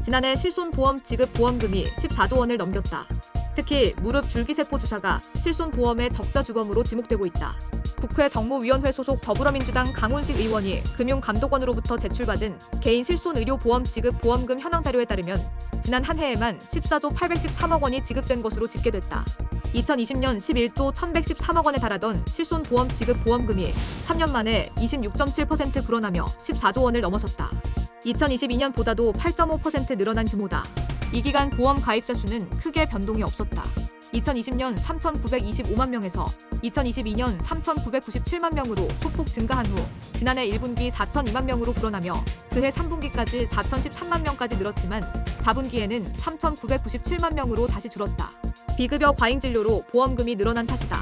지난해 실손보험 지급 보험금이 14조 원을 넘겼다. 특히 무릎 줄기세포 주사가 실손보험의 적자 주범으로 지목되고 있다. 국회 정무위원회 소속 더불어민주당 강훈식 의원이 금융감독원으로부터 제출받은 개인 실손의료보험 지급 보험금 현황 자료에 따르면 지난 한 해에만 14조 813억 원이 지급된 것으로 집계됐다. 2020년 11조 1113억 원에 달하던 실손보험 지급 보험금이 3년 만에 26.7% 불어나며 14조 원을 넘어섰다. 2022년보다도 8.5% 늘어난 규모다. 이 기간 보험 가입자 수는 크게 변동이 없었다. 2020년 3,925만 명에서 2022년 3,997만 명으로 소폭 증가한 후 지난해 1분기 4,002만 명으로 불어나며 그해 3분기까지 4,013만 명까지 늘었지만 4분기에는 3,997만 명으로 다시 줄었다. 비급여 과잉 진료로 보험금이 늘어난 탓이다.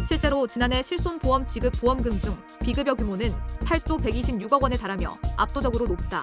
실제로 지난해 실손보험 지급 보험금 중 비급여 규모는 8조 126억 원에 달하며 압도적으로 높다.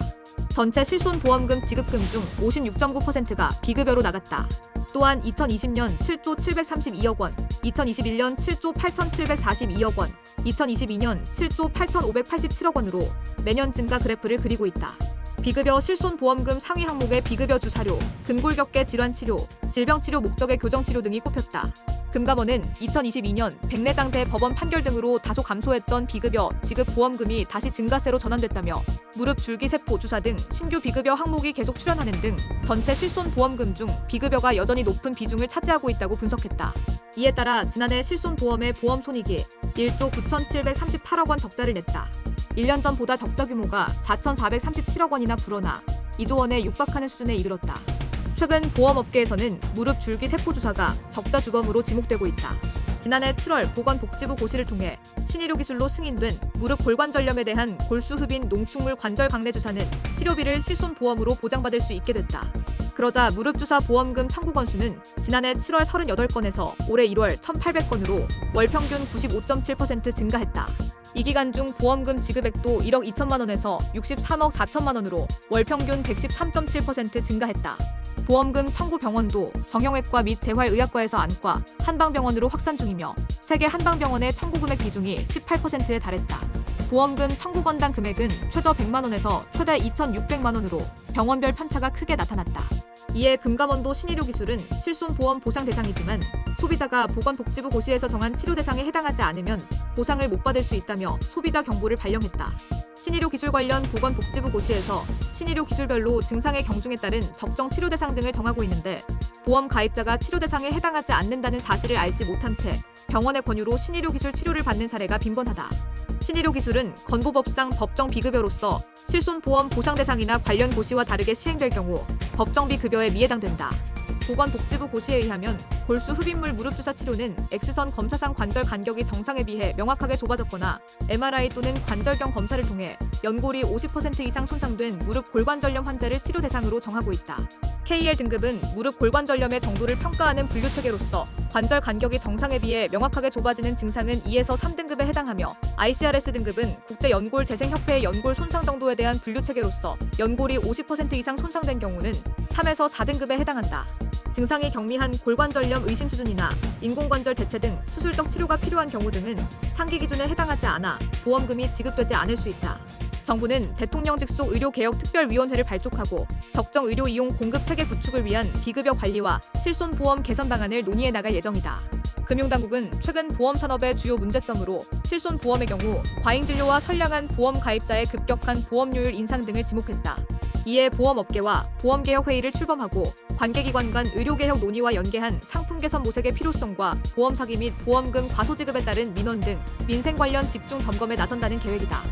전체 실손보험금 지급금 중 56.9%가 비급여로 나갔다. 또한 2020년 7조 732억 원, 2021년 7조 8,742억 원, 2022년 7조 8,587억 원으로 매년 증가 그래프를 그리고 있다. 비급여 실손보험금 상위 항목의 비급여 주사료, 근골격계 질환치료, 질병치료 목적의 교정치료 등이 꼽혔다. 금감원은 2022년 백내장대 법원 판결 등으로 다소 감소했던 비급여 지급 보험금이 다시 증가세로 전환됐다며 무릎 줄기세포 주사 등 신규 비급여 항목이 계속 출현하는 등 전체 실손보험금 중 비급여가 여전히 높은 비중을 차지하고 있다고 분석했다. 이에 따라 지난해 실손보험의 보험손익이 1조 9,738억 원 적자를 냈다. 1년 전보다 적자 규모가 4,437억 원이나 불어나 2조 원에 육박하는 수준에 이르렀다. 최근 보험업계에서는 무릎 줄기세포 주사가 적자 주범으로 지목되고 있다. 지난해 7월 보건복지부 고시를 통해 신의료 기술로 승인된 무릎 골관절염에 대한 골수흡인 농축물 관절 강내 주사는 치료비를 실손보험으로 보장받을 수 있게 됐다. 그러자 무릎 주사 보험금 청구 건수는 지난해 7월 38건에서 올해 1월 1,800건으로 월 평균 95.7% 증가했다. 이 기간 중 보험금 지급액도 1억 2천만 원에서 63억 4천만 원으로 월 평균 113.7% 증가했다. 보험금 청구 병원도 정형외과 및 재활의학과에서 안과, 한방병원으로 확산 중이며 세계 한방병원의 청구 금액 비중이 18%에 달했다. 보험금 청구 건당 금액은 최저 100만 원에서 최대 2,600만 원으로 병원별 편차가 크게 나타났다. 이에 금감원도 신의료 기술은 실손보험 보상 대상이지만 소비자가 보건복지부 고시에서 정한 치료 대상에 해당하지 않으면 보상을 못 받을 수 있다며 소비자 경보를 발령했다. 신의료 기술 관련 보건복지부 고시에서 신의료 기술별로 증상의 경중에 따른 적정 치료 대상 등을 정하고 있는데 보험 가입자가 치료 대상에 해당하지 않는다는 사실을 알지 못한 채 병원의 권유로 신의료 기술 치료를 받는 사례가 빈번하다. 신의료 기술은 건보법상 법정 비급여로서 실손보험 보상 대상이나 관련 고시와 다르게 시행될 경우 법정비 급여에 미해당된다. 보건복지부 고시에 의하면 골수 흡입물 무릎 주사 치료는 X선 검사상 관절 간격이 정상에 비해 명확하게 좁아졌거나 MRI 또는 관절경 검사를 통해 연골이 50% 이상 손상된 무릎 골관절염 환자를 치료 대상으로 정하고 있다. KL 등급은 무릎 골관절염의 정도를 평가하는 분류 체계로서 관절 간격이 정상에 비해 명확하게 좁아지는 증상은 2에서 3등급에 해당하며 ICRS 등급은 국제연골재생협회의 연골 손상 정도에 대한 분류 체계로서 연골이 50% 이상 손상된 경우는 3에서 4등급에 해당한다. 증상이 경미한 골관절염 의심 수준이나 인공관절 대체 등 수술적 치료가 필요한 경우 등은 상기 기준에 해당하지 않아 보험금이 지급되지 않을 수 있다. 정부는 대통령 직속 의료개혁특별위원회를 발족하고 적정 의료 이용 공급 체계 구축을 위한 비급여 관리와 실손보험 개선 방안을 논의해 나갈 예정이다. 금융당국은 최근 보험산업의 주요 문제점으로 실손보험의 경우 과잉진료와 선량한 보험 가입자의 급격한 보험료율 인상 등을 지목했다. 이에 보험업계와 보험개혁회의를 출범하고 관계기관 간 의료개혁 논의와 연계한 상품 개선 모색의 필요성과 보험 사기 및 보험금 과소지급에 따른 민원 등 민생 관련 집중 점검에 나선다는 계획이다.